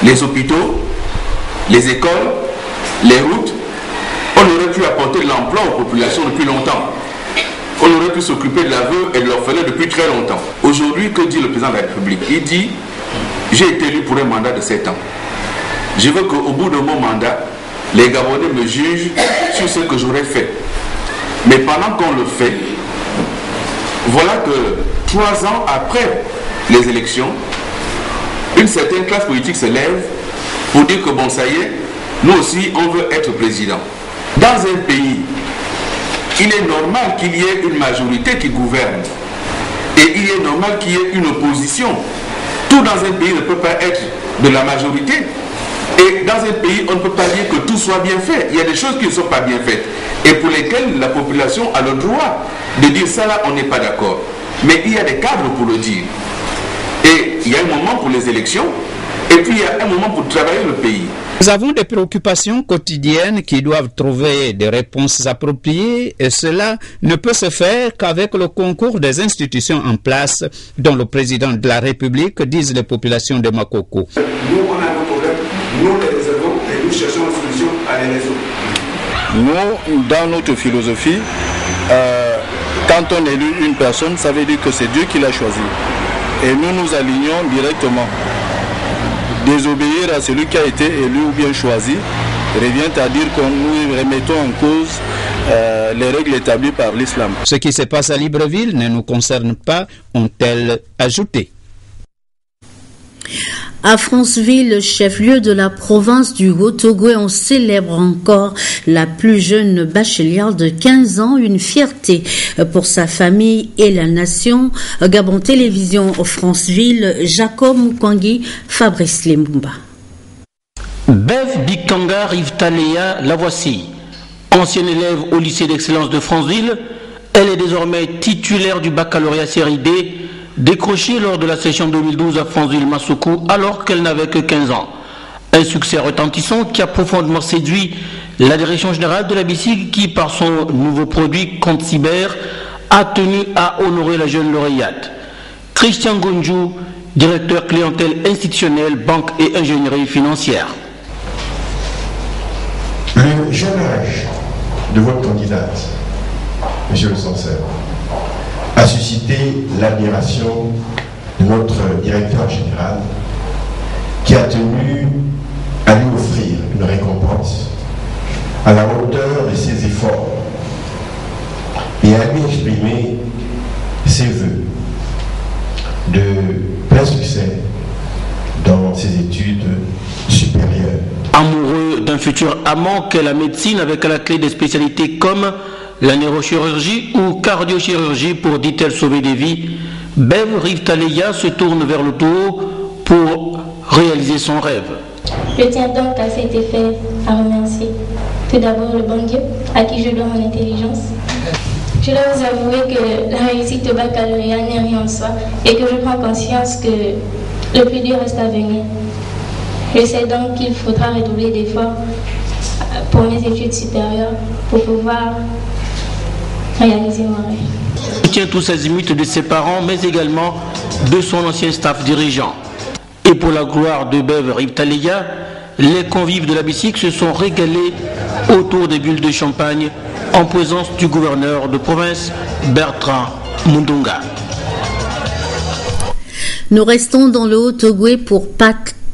les hôpitaux, les écoles, les routes. On aurait pu apporter de l'emploi aux populations depuis longtemps. On aurait pu s'occuper de la veuve et de l'orphelin depuis très longtemps. Aujourd'hui, que dit le président de la République? Il dit, j'ai été élu pour un mandat de 7 ans. Je veux qu'au bout de mon mandat, les Gabonais me jugent sur ce que j'aurais fait. Mais pendant qu'on le fait, voilà que 3 ans après les élections, une certaine classe politique se lève pour dire que bon, ça y est, nous aussi, on veut être président. Dans un pays, il est normal qu'il y ait une majorité qui gouverne. Et il est normal qu'il y ait une opposition. Tout dans un pays ne peut pas être de la majorité. Et dans un pays, on ne peut pas dire que tout soit bien fait. Il y a des choses qui ne sont pas bien faites. Et pour lesquelles la population a le droit de dire ça là, on n'est pas d'accord. Mais il y a des cadres pour le dire. Et il y a un moment pour les élections. Et puis il y a un moment pour travailler le pays. Nous avons des préoccupations quotidiennes qui doivent trouver des réponses appropriées et cela ne peut se faire qu'avec le concours des institutions en place dont le président de la République disent les populations de Makoko. Nous, on a nos problèmes, nous les résolvons et nous cherchons une solution à les résoudre. Nous, dans notre philosophie, quand on élit une personne, ça veut dire que c'est Dieu qui l'a choisi. Et nous nous alignons directement. Désobéir à celui qui a été élu ou bien choisi revient à dire que nous remettons en cause les règles établies par l'islam. Ce qui se passe à Libreville ne nous concerne pas, ont-elles ajouté. À Franceville, chef-lieu de la province du Haut-Ogooué, on célèbre encore la plus jeune bachelière de 15 ans, une fierté pour sa famille et la nation. Gabon Télévision au Franceville, Jacob Mukwangi, Fabrice Lemumba. Bev Bikanga Rivtalea, la voici. Ancienne élève au lycée d'excellence de Franceville, elle est désormais titulaire du baccalauréat série D, décroché lors de la session 2012 à Franceville-Massoukou alors qu'elle n'avait que 15 ans. Un succès retentissant qui a profondément séduit la direction générale de la BICIG qui, par son nouveau produit Compte Cyber, a tenu à honorer la jeune lauréate. Christian Gonjou, directeur clientèle institutionnelle, banque et ingénierie financière. Le jeune âge de votre candidate, Monsieur le censeur, a suscité l'admiration de notre directeur général qui a tenu à lui offrir une récompense à la hauteur de ses efforts et à lui exprimer ses vœux de plein succès dans ses études supérieures. Amoureux d'un futur amant qu'est la médecine avec à la clé des spécialités comme la neurochirurgie ou cardiochirurgie pour, dit-elle, sauver des vies, Bev Rivtalea se tourne vers le Togo pour réaliser son rêve. Je tiens donc à cet effet à remercier tout d'abord le bon Dieu à qui je dois mon intelligence. Je dois vous avouer que la réussite au baccalauréat n'est rien en soi et que je prends conscience que le plus dur reste à venir. Je sais donc qu'il faudra redoubler d'efforts pour mes études supérieures pour pouvoir réaliser mon rêve. Il tient tous azimuts de ses parents mais également de son ancien staff dirigeant. Et pour la gloire de Bev Rivtalea, les convives de la BICIG se sont régalés autour des bulles de champagne en présence du gouverneur de province Bertrand Mundunga. Nous restons dans le Haut-Ogooué pour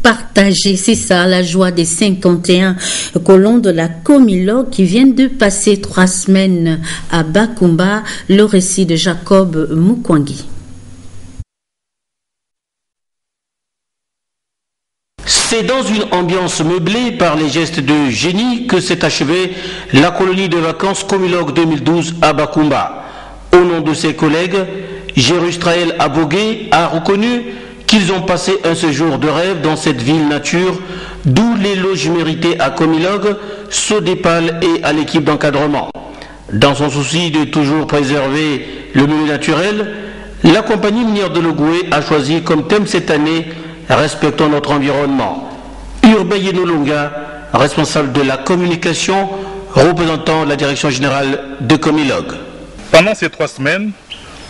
partager, c'est ça, la joie des 51 colons de la Comilog qui viennent de passer 3 semaines à Bakumba. Le récit de Jacob Mukwangi. C'est dans une ambiance meublée par les gestes de génie que s'est achevée la colonie de vacances Comilog 2012 à Bakumba. Au nom de ses collègues, Jérustraël Abogué a reconnu qu'ils ont passé un séjour de rêve dans cette ville nature, d'où l'éloge mérité à Comilog, Sodépal et à l'équipe d'encadrement. Dans son souci de toujours préserver le milieu naturel, la compagnie minière de l'Ogooué a choisi comme thème cette année « Respectons notre environnement ». Urbain Yenolonga, responsable de la communication, représentant la direction générale de Comilog. Pendant ces 3 semaines,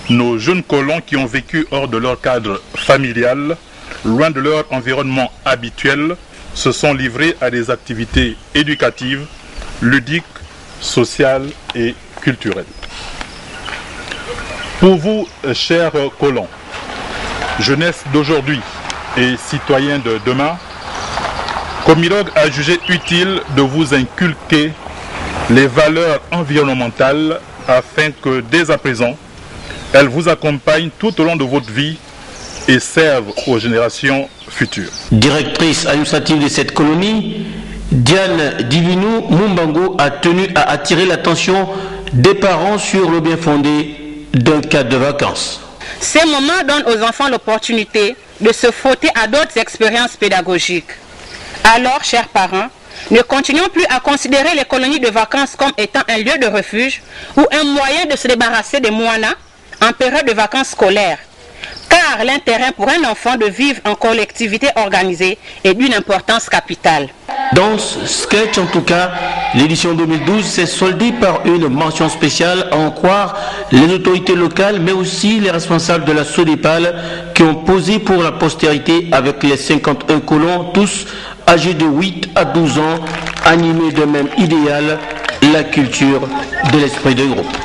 nos jeunes colons qui ont vécu hors de leur cadre familial, loin de leur environnement habituel, se sont livrés à des activités éducatives, ludiques, sociales et culturelles. Pour vous, chers colons, jeunesse d'aujourd'hui et citoyens de demain, Comilog a jugé utile de vous inculquer les valeurs environnementales afin que dès à présent, elles vous accompagnent tout au long de votre vie et servent aux générations futures. Directrice administrative de cette colonie, Diane Divinou Mumbango a tenu à attirer l'attention des parents sur le bien fondé d'un cadre de vacances. Ces moments donnent aux enfants l'opportunité de se frotter à d'autres expériences pédagogiques. Alors, chers parents, ne continuons plus à considérer les colonies de vacances comme étant un lieu de refuge ou un moyen de se débarrasser des moinas en période de vacances scolaires. Car l'intérêt pour un enfant de vivre en collectivité organisée est d'une importance capitale. Dans ce sketch, en tout cas, l'édition 2012 s'est soldée par une mention spéciale à en croire les autorités locales, mais aussi les responsables de la SODEPAL qui ont posé pour la postérité avec les 51 colons, tous âgés de 8 à 12 ans, animés d'un même idéal, la culture de l'esprit de groupe.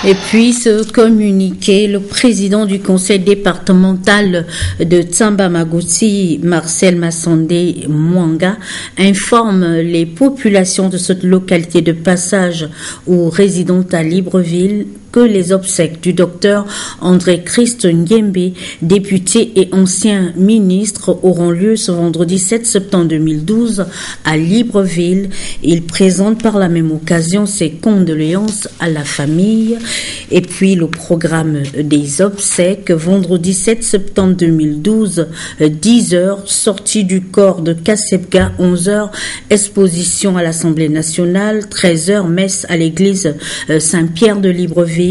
Et puis, ce communiqué, le président du conseil départemental de Tsamba-Magouti, Marcel Massandé Mwanga, informe les populations de cette localité de passage ou résidente à Libreville que les obsèques du docteur André Christ Nguembe, député et ancien ministre, auront lieu ce vendredi 7 septembre 2012 à Libreville. Il présente par la même occasion ses condoléances à la famille. Et puis le programme des obsèques, vendredi 7 septembre 2012, 10h, sortie du corps de Kassebga, 11h, exposition à l'Assemblée nationale, 13h, messe à l'église Saint-Pierre de Libreville,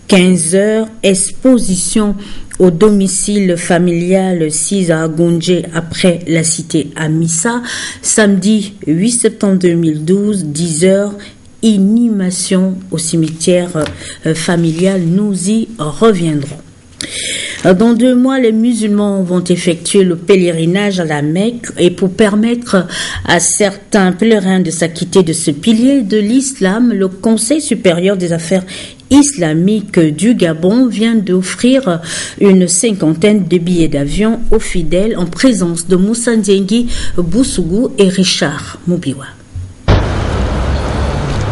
15h, exposition au domicile familial 6 à Gonje après la cité à Missa, samedi 8 septembre 2012, 10h, inhumation au cimetière familial. Nous y reviendrons. Dans 2 mois, les musulmans vont effectuer le pèlerinage à la Mecque et pour permettre à certains pèlerins de s'acquitter de ce pilier de l'islam, le Conseil supérieur des affaires islamiques du Gabon vient d'offrir une 50aine de billets d'avion aux fidèles en présence de Moussa Ndiengui Boussougou et Richard Moubiwa.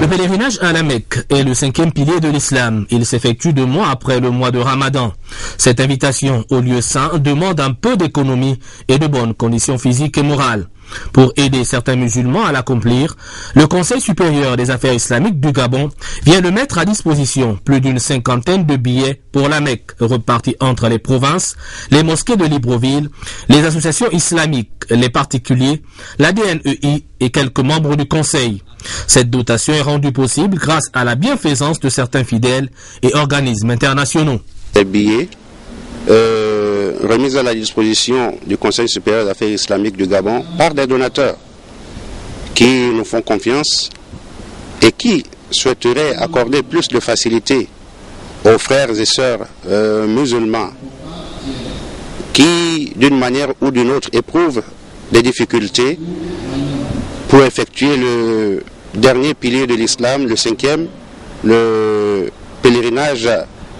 Le pèlerinage à la Mecque est le 5e pilier de l'islam. Il s'effectue 2 mois après le mois de Ramadan. Cette invitation au lieu saint demande un peu d'économie et de bonnes conditions physiques et morales. Pour aider certains musulmans à l'accomplir, le Conseil supérieur des affaires islamiques du Gabon vient de mettre à disposition plus d'une 50aine de billets pour la Mecque, repartis entre les provinces, les mosquées de Libreville, les associations islamiques, les particuliers, la DNEI et quelques membres du Conseil. Cette dotation est rendue possible grâce à la bienfaisance de certains fidèles et organismes internationaux. Les billets remis à la disposition du Conseil supérieur des affaires islamiques du Gabon par des donateurs qui nous font confiance et qui souhaiteraient accorder plus de facilité aux frères et sœurs musulmans qui, d'une manière ou d'une autre, éprouvent des difficultés pour effectuer le dernier pilier de l'islam, le 5e, le pèlerinage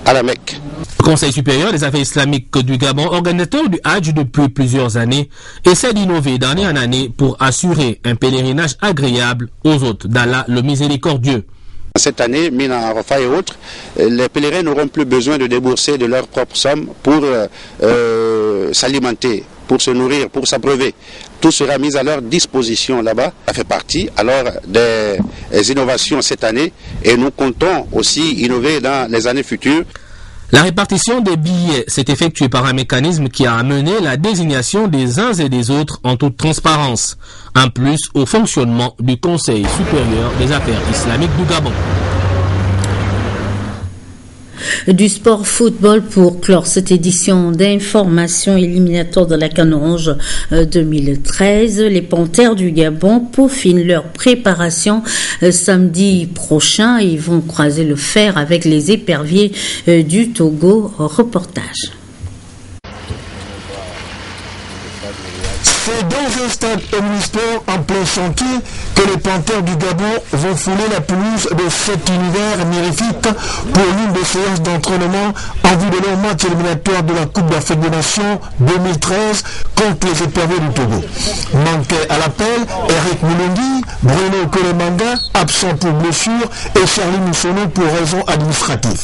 à la Mecque. Le Conseil supérieur des affaires islamiques du Gabon, organisateur du Hajj depuis plusieurs années, essaie d'innover d'année en année pour assurer un pèlerinage agréable aux hôtes d'Allah le miséricordieux. Cette année, Mina Arafat et autres, les pèlerins n'auront plus besoin de débourser de leur propre somme pour s'alimenter, pour se nourrir, pour s'abreuver. Tout sera mis à leur disposition là-bas. Ça fait partie alors des innovations cette année et nous comptons aussi innover dans les années futures. La répartition des billets s'est effectuée par un mécanisme qui a amené la désignation des uns et des autres en toute transparence, un plus au fonctionnement du Conseil supérieur des affaires islamiques du Gabon. Du sport football pour clore cette édition d'information éliminatoire de la CAN Orange 2013. Les Panthères du Gabon peaufinent leur préparation samedi prochain. Ils vont croiser le fer avec les éperviers du Togo. Reportage. C'est dans un stade omnisport en plein chantier que les Panthères du Gabon vont fouler la pelouse de cet univers mirifique pour l'une des séances d'entraînement en vue de leur match éliminatoire de la Coupe d'Afrique des Nations 2013 contre les éperviers du Togo. Manquaient à l'appel Eric Moulungi, Bruno Kolemanga, absent pour blessure, et Charlie Moussono pour raison administrative.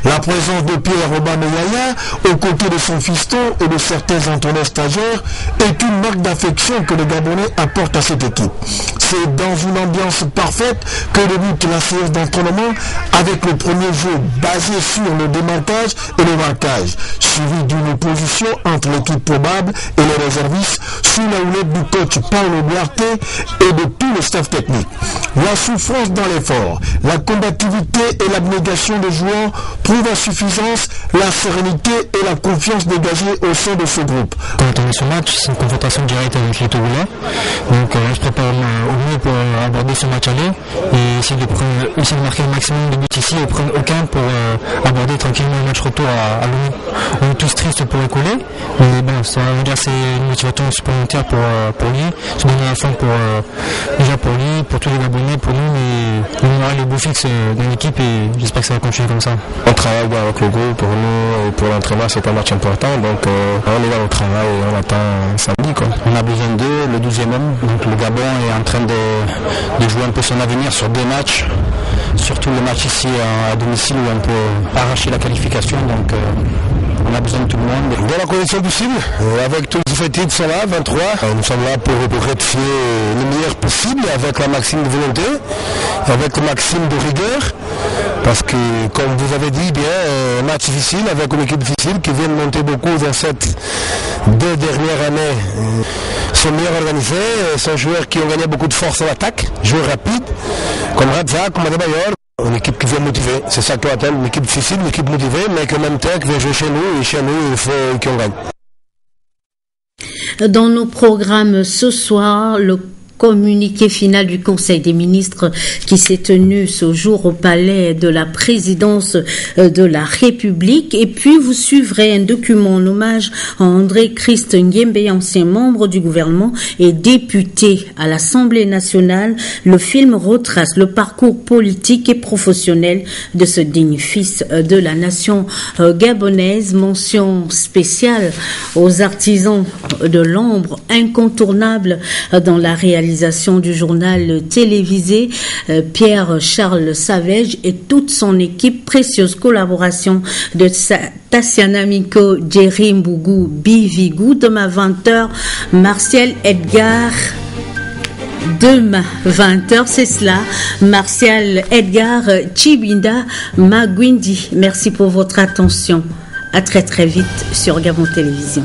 La présence de Pierre-Robin Meyaya, aux côtés de son fiston et de certains entraîneurs stagiaires, est une marque d'affection que les Gabonais apportent à cette équipe. C'est dans une ambiance parfaite que débute la séance d'entraînement avec le premier jeu basé sur le démarquage et le marquage, suivi d'une opposition entre l'équipe probable et les réservistes sous la houlette du coach Paulo Duarte et de tout le staff technique. La souffrance dans l'effort, la combativité et l'abnégation des joueurs prouvent à suffisance la sérénité et la confiance dégagée au sein de ce groupe. Quand on est sur match, c'est une confrontation directe avec les Togolais. Donc on se prépare au mieux pour aborder ce match aller et essayer de marquer le maximum de buts ici et prendre aucun pour aborder tranquillement le match retour à l'ONU. On est tous tristes pour le coller, mais bon, ça veut dire que c'est une motivation supplémentaire pour lui, se donner à fond déjà pour lui, pour tous les Gabonais, pour nous, et on aura le beau fixe dans l'équipe et j'espère que ça va continuer comme ça. On travaille bien avec le groupe, pour nous et pour l'entraîneur c'est un match important, donc on est là au travail et on attend samedi quoi. On a besoin d'eux, le 12e homme, donc le Gabon est en train de jouer un peu son avenir sur 2 matchs, surtout le match ici à domicile où on peut arracher la qualification, donc on a besoin de tout le monde. Dans la condition possible, avec tous les effectifs qui sont là, 23, nous sommes là pour rectifier le meilleur possible avec la maxime de volonté, avec le maxime de rigueur, parce que comme vous avez dit, bien, un match difficile avec une équipe difficile qui vient de monter beaucoup dans cette 2 dernières années. Sont mieux organisés, sont joueurs qui ont gagné beaucoup de force en attaque, joueurs rapides, comme Radza, comme Adebayor. Une équipe qui vient motiver, c'est ça qu'on attend, une équipe difficile, une équipe motivée, mais en même temps qui vient jouer chez nous, et chez nous il faut qu'on gagne. Dans nos programmes ce soir, le communiqué final du Conseil des ministres qui s'est tenu ce jour au palais de la présidence de la République. Et puis, vous suivrez un document en hommage à André Christ Nguembe, ancien membre du gouvernement et député à l'Assemblée nationale. Le film retrace le parcours politique et professionnel de ce digne fils de la nation gabonaise. Mention spéciale aux artisans de l'ombre, incontournables dans la réalisation du journal télévisé, Pierre-Charles Savage et toute son équipe. Précieuse collaboration de Tassiana Miko, Jerry Mbougou, Bivigou. Demain 20h, Martial Edgar. Demain 20h, c'est cela. Martial Edgar Chibinda Magwindi. Merci pour votre attention. À très très vite sur Gabon Télévision.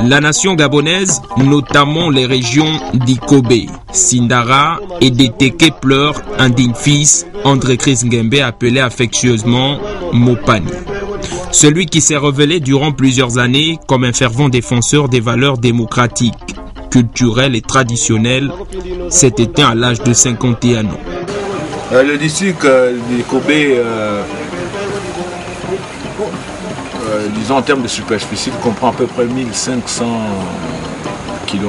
La nation gabonaise, notamment les régions d'Ikobe, Sindara et d'Eteke pleure un digne fils, André Christ Nguembe, appelé affectueusement Mopani. Celui qui s'est révélé durant plusieurs années comme un fervent défenseur des valeurs démocratiques, culturelles et traditionnelles, s'est éteint à l'âge de 51 ans. Le district d'Ikobe, disons en termes de superficie, comprend à peu près 1500 km².